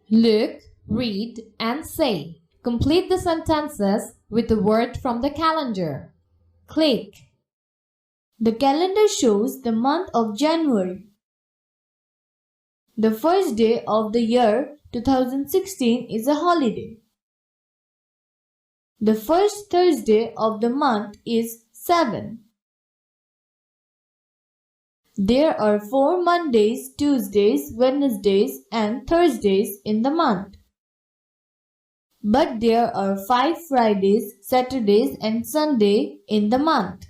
Look, read, and say. Complete the sentences with a word from the calendar. Click. The calendar shows the month of January. The first day of the year 2016 is a holiday. The first Thursday of the month is 7. There are 4 Mondays, Tuesdays, Wednesdays, and Thursdays in the month. But there are 5 Fridays, Saturdays, and Sunday in the month.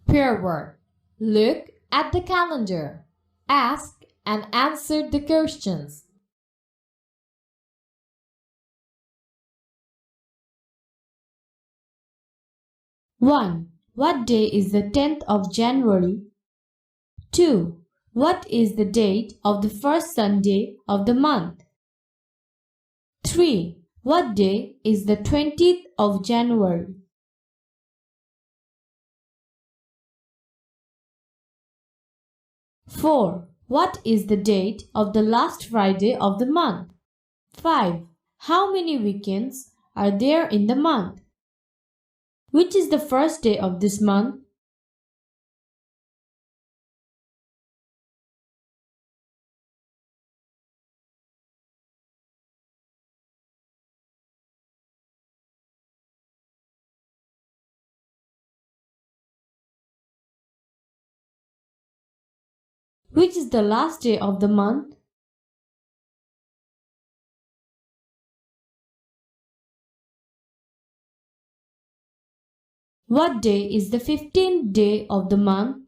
Pair word. Look at the calendar. Ask and answer the questions. One. What day is the 10th of January? 2. What is the date of the first Sunday of the month? 3. What day is the 20th of January? 4. What is the date of the last Friday of the month? 5. How many weekends are there in the month? Which is the first day of this month? Which is the last day of the month? What day is the 15th day of the month?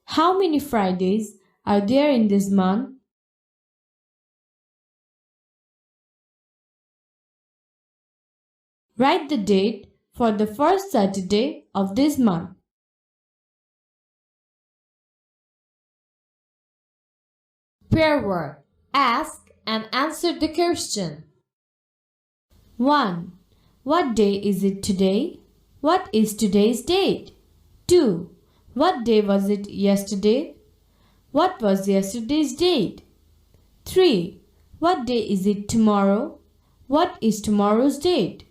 How many Fridays are there in this month? Write the date for the first Saturday of this month. Pair word. Ask and answer the question. 1. What day is it today? What is today's date? 2. What day was it yesterday? What was yesterday's date? 3. What day is it tomorrow? What is tomorrow's date?